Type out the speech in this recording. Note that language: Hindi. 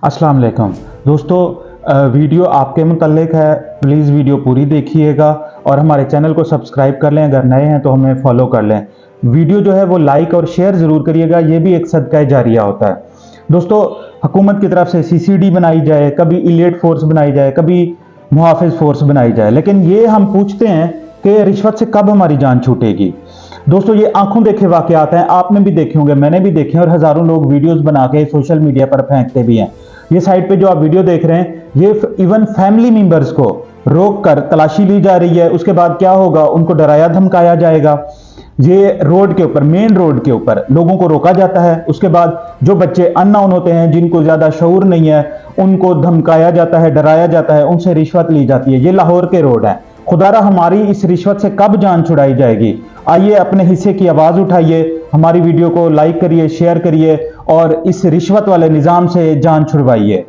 अस्सलाम वालेकुम दोस्तों, वीडियो आपके मुतल्लिक है। प्लीज़ वीडियो पूरी देखिएगा और हमारे चैनल को सब्सक्राइब कर लें। अगर नए हैं तो हमें फॉलो कर लें। वीडियो जो है वो लाइक और शेयर ज़रूर करिएगा, ये भी एक सदका जारिया होता है। दोस्तों, हुकूमत की तरफ से CCD बनाई जाए, कभी इलीट फोर्स बनाई जाए, कभी मुहाफिज फोर्स बनाई जाए, लेकिन ये हम पूछते हैं कि रिश्वत से कब हमारी जान छूटेगी। दोस्तों, ये आंखों देखे वाकयात हैं, आपने भी देखे होंगे, मैंने भी देखे हैं और हज़ारों लोग वीडियोस बना के सोशल मीडिया पर फेंकते भी हैं। ये साइट पे जो आप वीडियो देख रहे हैं, ये इवन फैमिली मेंबर्स को रोक कर तलाशी ली जा रही है। उसके बाद क्या होगा, उनको डराया धमकाया जाएगा। ये रोड के ऊपर, मेन रोड के ऊपर लोगों को रोका जाता है। उसके बाद जो बच्चे अननोन होते हैं, जिनको ज्यादा शऊर नहीं है, उनको धमकाया जाता है, डराया जाता है, उनसे रिश्वत ली जाती है। ये लाहौर के रोड है। खुदारा हमारी इस रिश्वत से कब जान छुड़ाई जाएगी? आइए अपने हिस्से की आवाज उठाइए, हमारी वीडियो को लाइक करिए, शेयर करिए और इस रिश्वत वाले निजाम से जान छुड़वाइए।